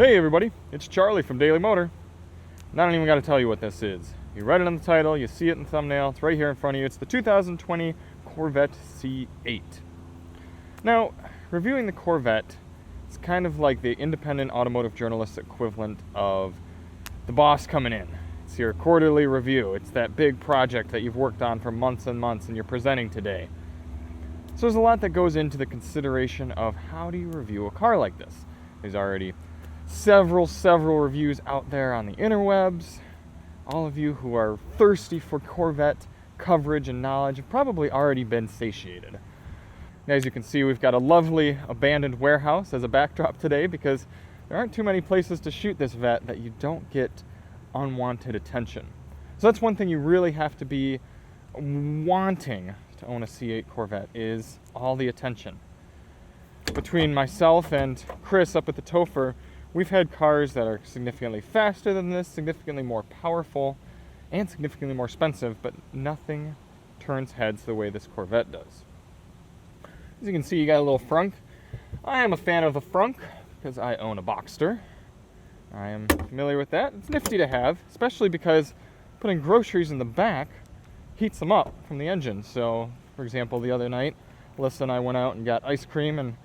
Hey everybody, it's Charlie from Daily Motor. And I don't even got to tell you what this is. You read it on the title, you see it in the thumbnail, it's right here in front of you. It's the 2020 Corvette C8. Now, reviewing the Corvette, it's kind of like the independent automotive journalist equivalent of the boss coming in. It's your quarterly review. It's that big project that you've worked on for months and months and you're presenting today. So there's a lot that goes into the consideration of how do you review a car like this. There's already several reviews out there on the interwebs. All of you who are thirsty for Corvette coverage and knowledge have probably already been satiated. As you can see, we've got a lovely abandoned warehouse as a backdrop today because there aren't too many places to shoot this vet that you don't get unwanted attention. So that's one thing you really have to be wanting to own a C8 Corvette is all the attention. Between myself and Chris up at the Topher, we've had cars that are significantly faster than this, significantly more powerful, and significantly more expensive, but nothing turns heads the way this Corvette does. As you can see, you got a little frunk. I am a fan of the frunk because I own a Boxster. I am familiar with that. It's nifty to have, especially because putting groceries in the back heats them up from the engine. So, for example, the other night, Alyssa and I went out and got ice cream and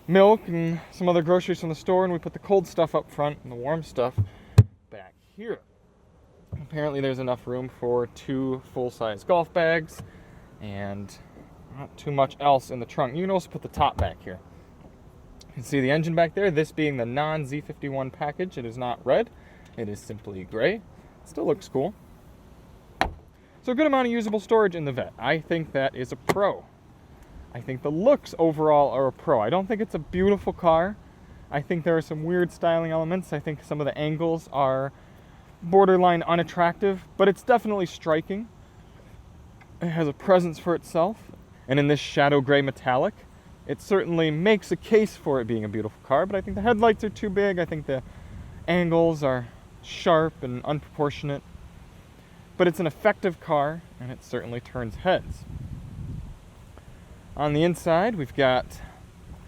milk and some other groceries from the store, and we put the cold stuff up front and the warm stuff back here. Apparently there's enough room for 2 full-size golf bags and not too much else in the trunk. You can also put the top back here. You can see the engine back there, this being the Non-Z51 package. It is not red, it is simply gray. It still looks cool. So a good amount of usable storage in the Vet. I think that is a pro. I think the looks overall are a pro. I don't think it's a beautiful car. I think there are some weird styling elements. I think some of the angles are borderline unattractive, but it's definitely striking. It has a presence for itself. And in this shadow gray metallic, it certainly makes a case for it being a beautiful car, but I think the headlights are too big. I think the angles are sharp and unproportionate. But it's an effective car, and it certainly turns heads. On the inside, we've got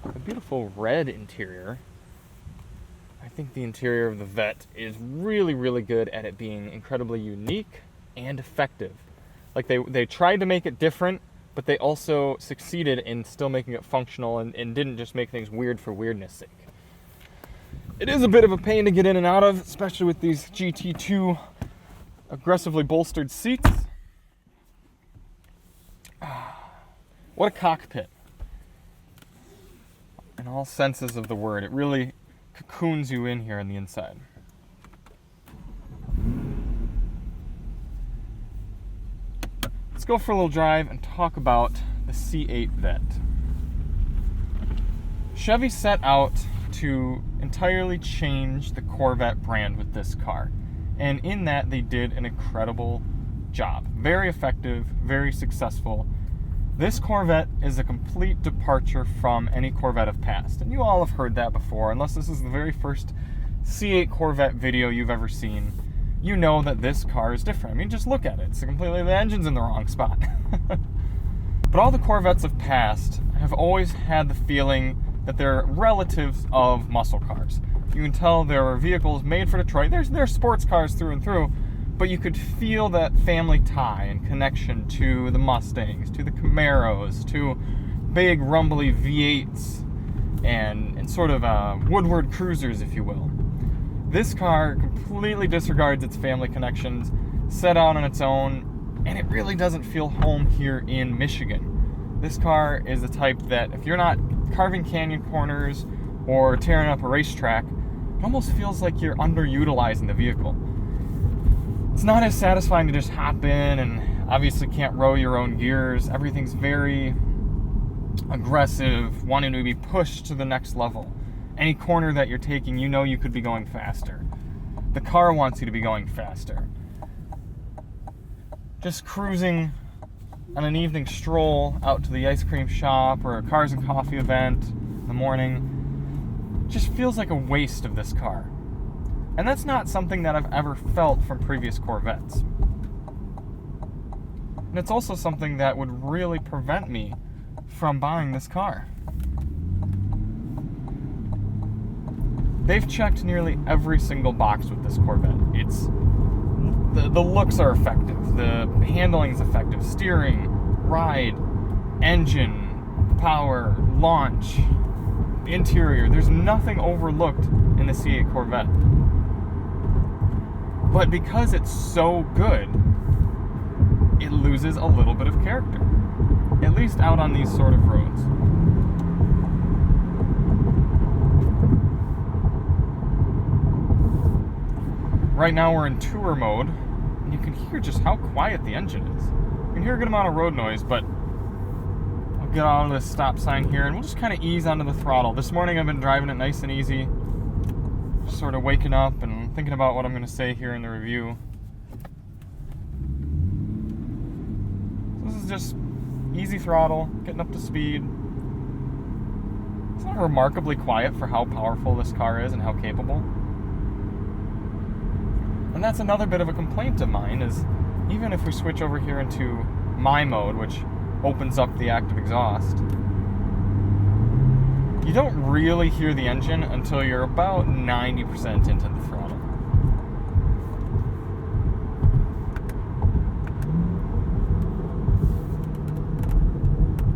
a beautiful red interior. I think the interior of the Vet is really good at it being incredibly unique and effective. Like they tried to make it different, but they also succeeded in still making it functional and didn't just make things weird for weirdness sake. It is a bit of a pain to get in and out of, especially with these GT2 aggressively bolstered seats. What a cockpit. In all senses of the word, it really cocoons you in here on the inside. Let's go for a little drive and talk about the C8 Vet. Chevy set out to entirely change the Corvette brand with this car. And in that, they did an incredible job. Very effective, very successful. This Corvette is a complete departure from any Corvette of past. And you all have heard that before. Unless this is the very first C8 Corvette video you've ever seen, you know that this car is different. I mean, just look at it. It's completely, the engine's in the wrong spot. But all the Corvettes of past have always had the feeling that they're relatives of muscle cars. You can tell there are vehicles made for Detroit. They're sports cars through and through, but you could feel that family tie and connection to the Mustangs, to the Camaros, to big rumbly V8s, and sort of Woodward cruisers, if you will. This car completely disregards its family connections, set out on its own, and it really doesn't feel home here in Michigan. This car is the type that if you're not carving canyon corners or tearing up a racetrack, it almost feels like you're underutilizing the vehicle. It's not as satisfying to just hop in, and obviously can't row your own gears. Everything's very aggressive, wanting to be pushed to the next level. Any corner that you're taking, you know you could be going faster. The car wants you to be going faster. Just cruising on an evening stroll out to the ice cream shop or a cars and coffee event in the morning just feels like a waste of this car. And that's not something that I've ever felt from previous Corvettes. And it's also something that would really prevent me from buying this car. They've checked nearly every single box with this Corvette. It's the looks are effective, the handling is effective, steering, ride, engine, power, launch, interior. There's nothing overlooked in the C8 Corvette. But because it's so good, it loses a little bit of character, at least out on these sort of roads. Right now we're in tour mode, and you can hear just how quiet the engine is. You can hear a good amount of road noise, but I'll get out of this stop sign here, and we'll just kind of ease onto the throttle. This morning I've been driving it nice and easy, just sort of waking up and thinking about what I'm going to say here in the review. This is just easy throttle, getting up to speed. It's not remarkably quiet for how powerful this car is and how capable. And that's another bit of a complaint of mine, is even if we switch over here into my mode, which opens up the active exhaust, you don't really hear the engine until you're about 90% into the throttle.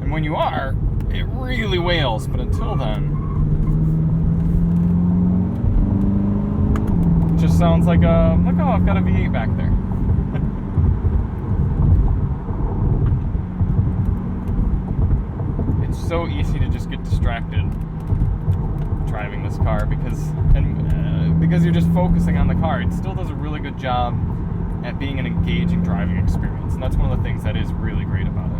And when you are, it really wails, but until then, it just sounds like a, look, oh, I've got a V8 back there. It's so easy to just get distracted driving this car because you're just focusing on the car. It still does a really good job at being an engaging driving experience, and that's one of the things that is really great about it.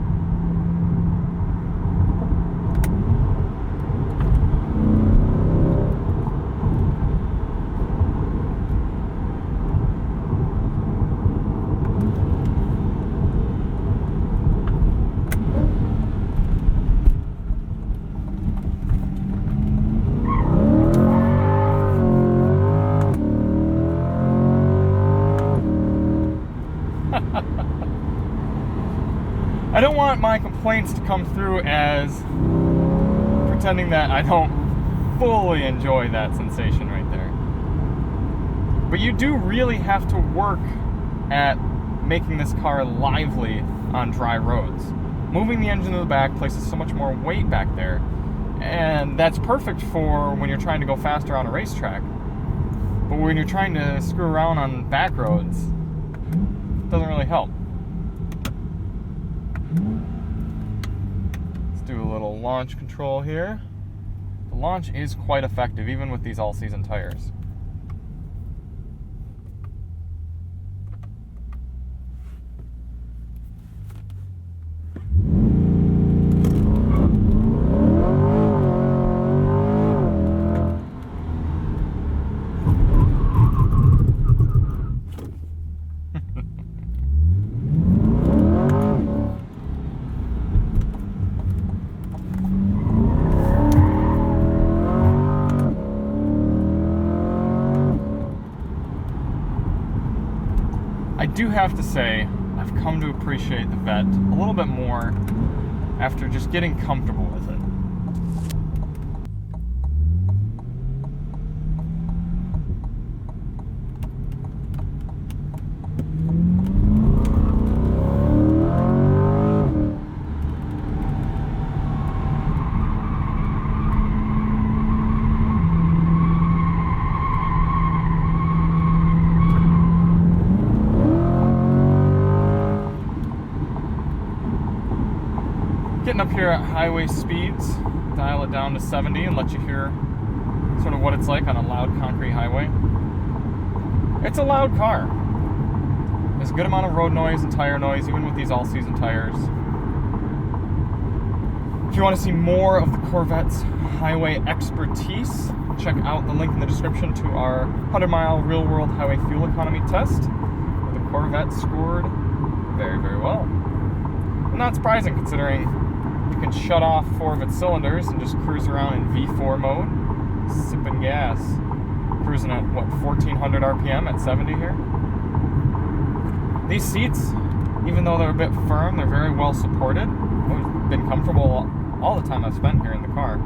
I don't want my complaints to come through as pretending that I don't fully enjoy that sensation right there. But you do really have to work at making this car lively on dry roads. Moving the engine to the back places so much more weight back there, and that's perfect for when you're trying to go faster on a racetrack. But when you're trying to screw around on back roads, it doesn't really help. Let's do a little launch control here. The launch is quite effective, even with these all-season tires. I do have to say, I've come to appreciate the Vette a little bit more after just getting comfortable with it. Getting up here at highway speeds, dial it down to 70 and let you hear sort of what it's like on a loud concrete highway. It's a loud car. There's a good amount of road noise and tire noise, even with these all-season tires. If you want to see more of the Corvette's highway expertise, check out the link in the description to our 100-mile real-world highway fuel economy test, where the Corvette scored very, very well. And not surprising, considering you can shut off 4 of its cylinders and just cruise around in V4 mode, sipping gas, cruising at, what, 1400 RPM at 70 here. These seats, even though they're a bit firm, they're very well supported. I've been comfortable all the time I've spent here in the car.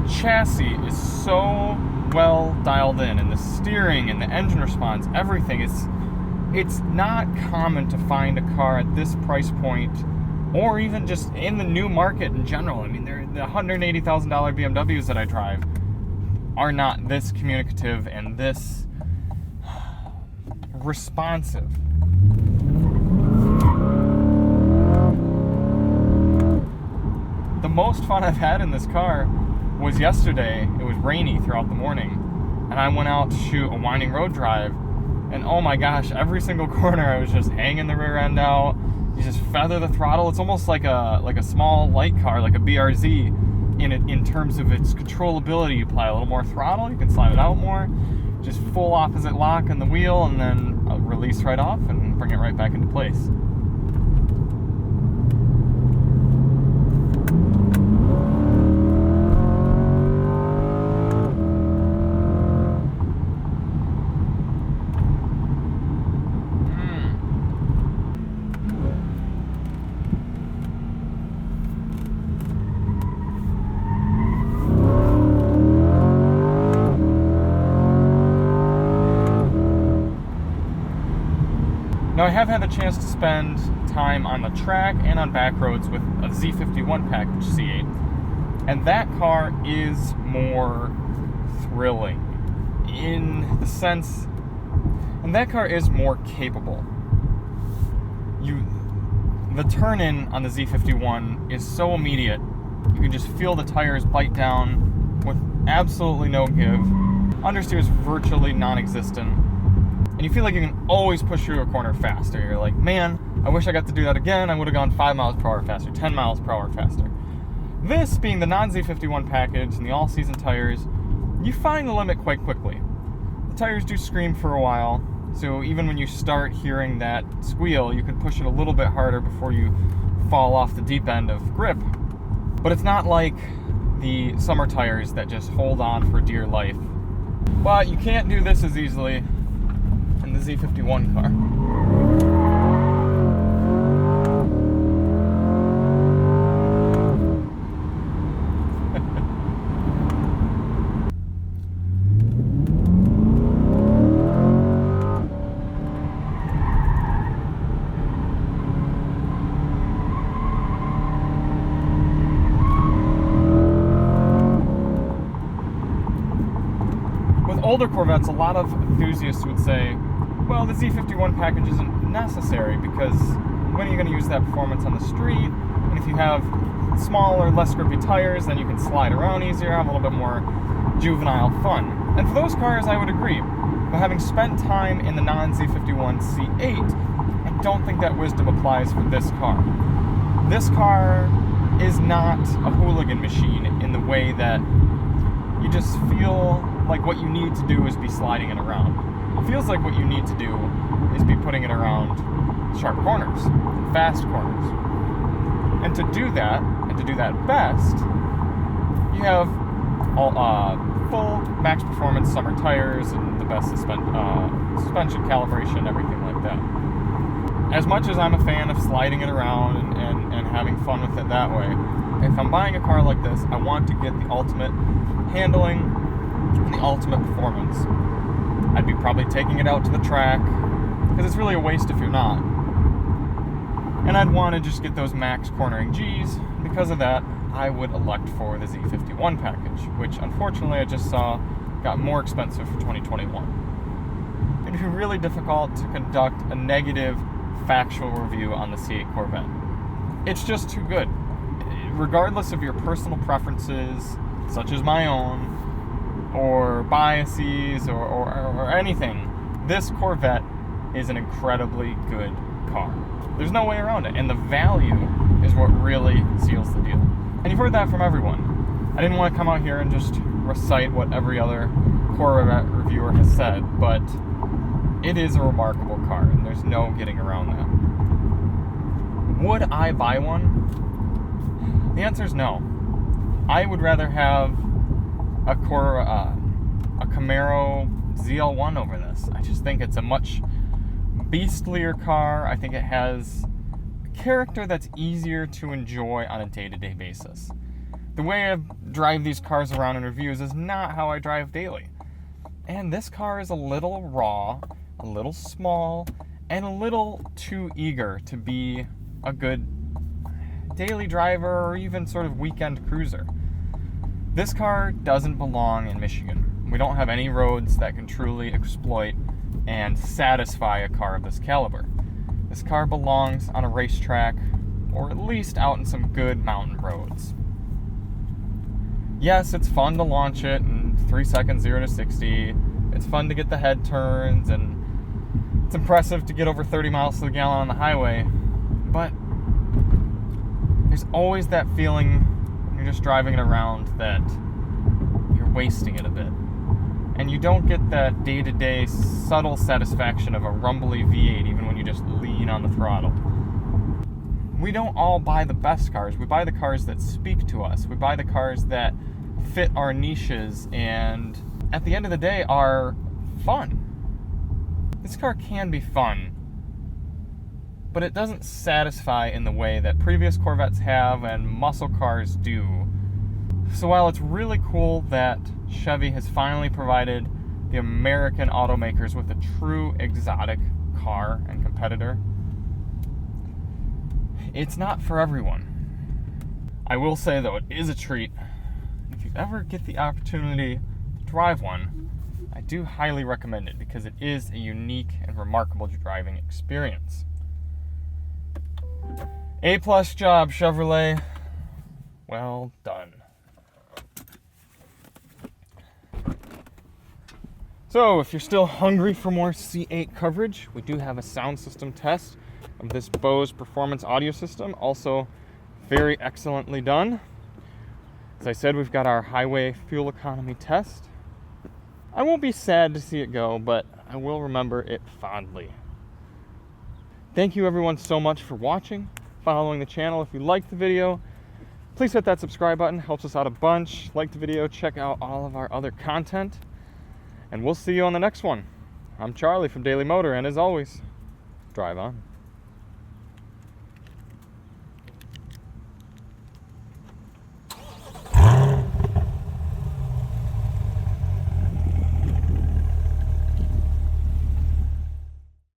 chassis is so well dialed in, and the steering and the engine response, everything. It's not common to find a car at this price point, or even just in the new market in general. I mean, the $180,000 BMWs that I drive are not this communicative and this responsive. The most fun I've had in this car was yesterday. It was rainy throughout the morning, and I went out to shoot a winding road drive, and oh my gosh, every single corner I was just hanging the rear end out. You just feather the throttle. It's almost like a small light car, like a BRZ in terms of its controllability. You apply a little more throttle, you can slide it out more. Just full opposite lock on the wheel, and then release right off and bring it right back into place. Now, I have had the chance to spend time on the track and on back roads with a Z51 package C8, and that car is more thrilling in the sense, and that car is more capable. The turn-in on the Z51 is so immediate. You can just feel the tires bite down with absolutely no give. Understeer is virtually non-existent. And you feel like you can always push through a corner faster. You're like, man, I wish I got to do that again. I would have gone 5 miles per hour faster, 10 miles per hour faster. This being the non-Z51 package and the all-season tires, you find the limit quite quickly. The tires do scream for a while, so even when you start hearing that squeal, you can push it a little bit harder before you fall off the deep end of grip. But it's not like the summer tires that just hold on for dear life. But you can't do this as easily in the Z51 car. With older Corvettes, a lot of enthusiasts would say, well, the Z51 package isn't necessary because when are you going to use that performance on the street? And if you have smaller, less grippy tires, then you can slide around easier, have a little bit more juvenile fun. And for those cars, I would agree. But having spent time in the non-Z51 C8, I don't think that wisdom applies for this car. This car is not a hooligan machine in the way that you just feel like what you need to do is be sliding it around. It feels like what you need to do is be putting it around sharp corners, fast corners. And to do that, and to do that best, you have all full max performance summer tires and the best suspension calibration, everything like that. As much as I'm a fan of sliding it around and having fun with it that way, if I'm buying a car like this, I want to get the ultimate handling and the ultimate performance. I'd be probably taking it out to the track, because it's really a waste if you're not. And I'd want to just get those max cornering Gs. Because of that, I would elect for the Z51 package, which unfortunately I just saw got more expensive for 2021. It'd be really difficult to conduct a negative factual review on the C8 Corvette. It's just too good. Regardless of your personal preferences, such as my own, or biases, or anything, this Corvette is an incredibly good car. There's no way around it, and the value is what really seals the deal. And you've heard that from everyone. I didn't want to come out here and just recite what every other Corvette reviewer has said, but it is a remarkable car, and there's no getting around that. Would I buy one? The answer is no. I would rather have a Camaro ZL1 over this. I just think it's a much beastlier car. I think it has a character that's easier to enjoy on a day-to-day basis. The way I drive these cars around in reviews is not how I drive daily. And this car is a little raw, a little small, and a little too eager to be a good daily driver or even sort of weekend cruiser. This car doesn't belong in Michigan. We don't have any roads that can truly exploit and satisfy a car of this caliber. This car belongs on a racetrack, or at least out in some good mountain roads. Yes, it's fun to launch it in 3 seconds, 0 to 60. It's fun to get the head turns, and it's impressive to get over 30 miles to the gallon on the highway. But there's always that feeling when you're just driving it around that you're wasting it a bit. And you don't get that day-to-day subtle satisfaction of a rumbly V8 even when you just lean on the throttle. We don't all buy the best cars. We buy the cars that speak to us. We buy the cars that fit our niches and, at the end of the day, are fun. This car can be fun, but it doesn't satisfy in the way that previous Corvettes have and muscle cars do. So while it's really cool that Chevy has finally provided the American automakers with a true exotic car and competitor, it's not for everyone. I will say, though, it is a treat. If you ever get the opportunity to drive one, I do highly recommend it because it is a unique and remarkable driving experience. A+ job, Chevrolet. Well done. So, if you're still hungry for more C8 coverage, we do have a sound system test of this Bose Performance audio system, also very excellently done. As I said, we've got our highway fuel economy test. I won't be sad to see it go, but I will remember it fondly. Thank you everyone so much for watching, following the channel. If you liked the video, please hit that subscribe button, helps us out a bunch. Like the video, check out all of our other content, and we'll see you on the next one. I'm Charlie from Daily Motor, and as always, drive on.